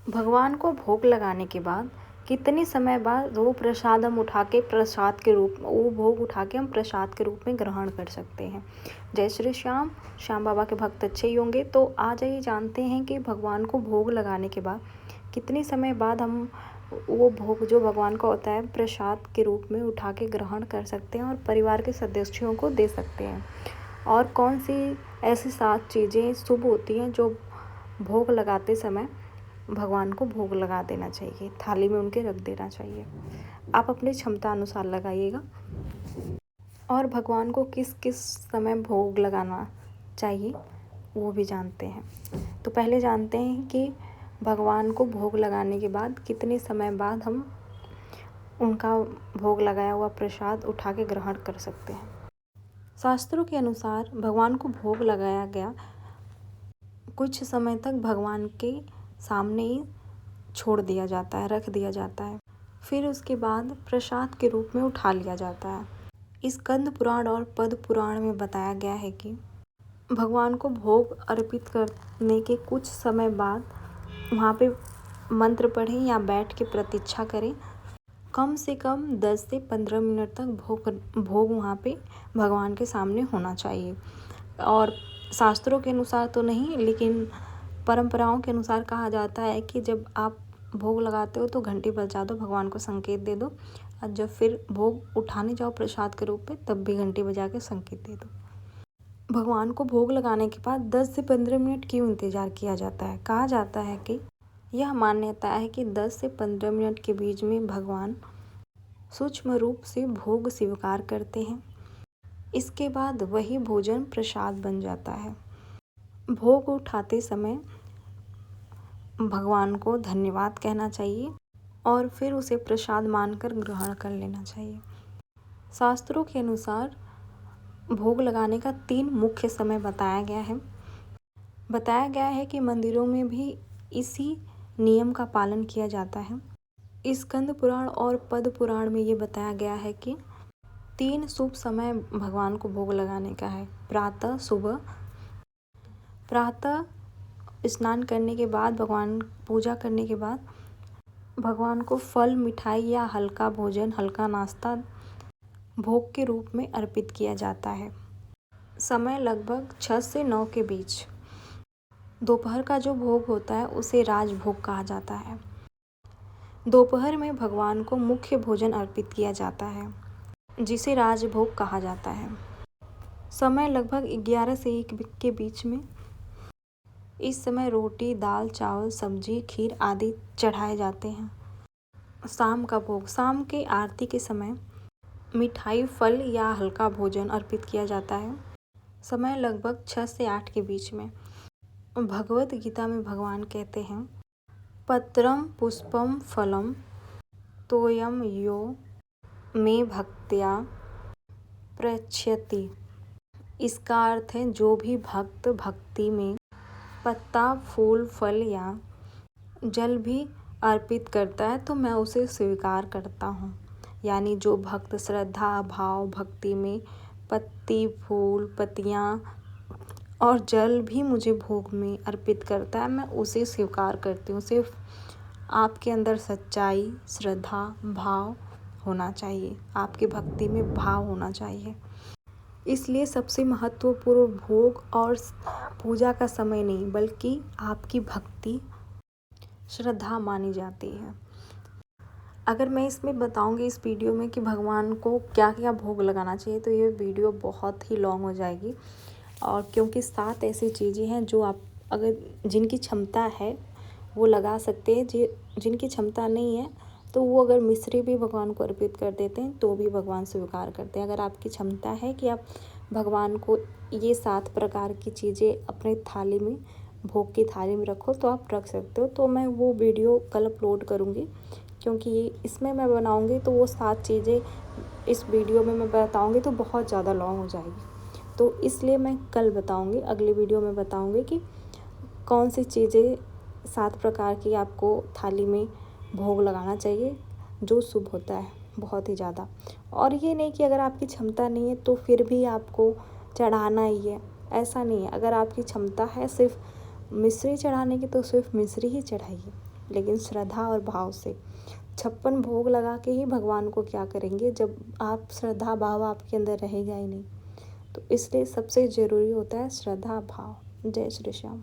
भगवान को भोग लगाने के बाद कितने समय बाद वो प्रसाद हम उठा के प्रसाद के रूप में वो भोग उठा के हम प्रसाद के रूप में ग्रहण कर सकते हैं। जय श्री श्याम। श्याम बाबा के भक्त अच्छे ही होंगे। तो आज ये जानते हैं कि भगवान को भोग लगाने के बाद कितने समय बाद हम वो भोग जो भगवान का होता है प्रसाद के रूप में उठा के ग्रहण कर सकते हैं और परिवार के सदस्यों को दे सकते हैं। और कौन सी ऐसी 7 चीज़ें शुभ होती हैं जो भोग लगाते समय भगवान को भोग लगा देना चाहिए, थाली में उनके रख देना चाहिए। आप अपनी क्षमता अनुसार लगाइएगा। और भगवान को किस किस समय भोग लगाना चाहिए वो भी जानते हैं। तो पहले जानते हैं कि भगवान को भोग लगाने के बाद कितने समय बाद हम उनका भोग लगाया हुआ प्रसाद उठा के ग्रहण कर सकते हैं। शास्त्रों के अनुसार भगवान को भोग लगाया गया कुछ समय तक भगवान के सामने ही छोड़ दिया जाता है, रख दिया जाता है। फिर उसके बाद प्रसाद के रूप में उठा लिया जाता है। इस स्कंद पुराण और पद्म पुराण में बताया गया है कि भगवान को भोग अर्पित करने के कुछ समय बाद वहाँ पे मंत्र पढ़ें या बैठ के प्रतीक्षा करें। कम से कम 10 से 15 मिनट तक भोग वहाँ पे भगवान के सामने होना चाहिए। और शास्त्रों के अनुसार तो नहीं, लेकिन परंपराओं के अनुसार कहा जाता है कि जब आप भोग लगाते हो तो घंटी बजा दो, भगवान को संकेत दे दो। और जब फिर भोग उठाने जाओ प्रसाद के रूप में तब भी घंटी बजा के संकेत दे दो। भगवान को भोग लगाने के बाद 10 से 15 मिनट क्यों इंतज़ार किया जाता है? कहा जाता है कि यह मान्यता है कि 10 से 15 मिनट के बीच में भगवान सूक्ष्म रूप से भोग स्वीकार करते हैं। इसके बाद वही भोजन प्रसाद बन जाता है। भोग उठाते समय भगवान को धन्यवाद कहना चाहिए और फिर उसे प्रसाद मानकर ग्रहण कर लेना चाहिए। शास्त्रों के अनुसार भोग लगाने का 3 मुख्य समय बताया गया है। बताया गया है कि मंदिरों में भी इसी नियम का पालन किया जाता है। इस स्कंद पुराण और पद्म पुराण में ये बताया गया है कि 3 शुभ समय भगवान को भोग लगाने का है। प्रातः सुबह, प्रातः स्नान करने के बाद, भगवान पूजा करने के बाद भगवान को फल, मिठाई या हल्का भोजन, हल्का नाश्ता भोग के रूप में अर्पित किया जाता है। समय लगभग 6 से 9 के बीच। दोपहर का जो भोग होता है उसे राजभोग कहा जाता है। दोपहर में भगवान को मुख्य भोजन अर्पित किया जाता है जिसे राजभोग कहा जाता है। समय लगभग 11 से 1 के बीच में। इस समय रोटी, दाल, चावल, सब्जी, खीर आदि चढ़ाए जाते हैं। शाम का भोग, शाम के आरती के समय मिठाई, फल या हल्का भोजन अर्पित किया जाता है। समय लगभग 6 से 8 के बीच में। भगवत गीता में भगवान कहते हैं, पत्रम पुष्पम फलम तोयम यो मे भक्त्या प्रयच्छति। इसका अर्थ है जो भी भक्त भक्ति में पत्ता, फूल, फल या जल भी अर्पित करता है तो मैं उसे स्वीकार करता हूँ। यानी जो भक्त श्रद्धा, भाव, भक्ति में पत्ती, फूल, पत्तियाँ और जल भी मुझे भोग में अर्पित करता है, मैं उसे स्वीकार करती हूँ। सिर्फ आपके अंदर सच्चाई, श्रद्धा, भाव होना चाहिए, आपकी भक्ति में भाव होना चाहिए। इसलिए सबसे महत्वपूर्ण भोग और पूजा का समय नहीं बल्कि आपकी भक्ति, श्रद्धा मानी जाती है। अगर मैं इसमें बताऊंगी इस वीडियो में कि भगवान को क्या क्या भोग लगाना चाहिए तो ये वीडियो बहुत ही लॉन्ग हो जाएगी। और क्योंकि 7 ऐसी चीज़ें हैं जो आप अगर जिनकी क्षमता है वो लगा सकते हैं, जिनकी क्षमता नहीं है तो वो अगर मिश्री भी भगवान को अर्पित कर देते हैं तो भी भगवान स्वीकार करते हैं। अगर आपकी क्षमता है कि आप भगवान को ये 7 प्रकार की चीज़ें अपने थाली में, भोग की थाली में रखो तो आप रख सकते हो। तो मैं वो वीडियो कल अपलोड करूँगी क्योंकि इसमें मैं बनाऊँगी तो वो 7 चीज़ें इस वीडियो में मैं बताऊँगी तो बहुत ज़्यादा लॉन्ग हो जाएगी। तो इसलिए मैं कल बताऊँगी, अगली वीडियो में बताऊँगी कि कौन सी चीज़ें 7 प्रकार की आपको थाली में भोग लगाना चाहिए जो शुभ होता है बहुत ही ज़्यादा। और ये नहीं कि अगर आपकी क्षमता नहीं है तो फिर भी आपको चढ़ाना ही है, ऐसा नहीं है। अगर आपकी क्षमता है सिर्फ मिश्री चढ़ाने की तो सिर्फ मिश्री ही चढ़ाइए। लेकिन श्रद्धा और भाव से। 56 भोग लगा के ही भगवान को क्या करेंगे जब आप श्रद्धा भाव आपके अंदर रहेगा ही नहीं। तो इसलिए सबसे ज़रूरी होता है श्रद्धा भाव। जय श्री श्याम।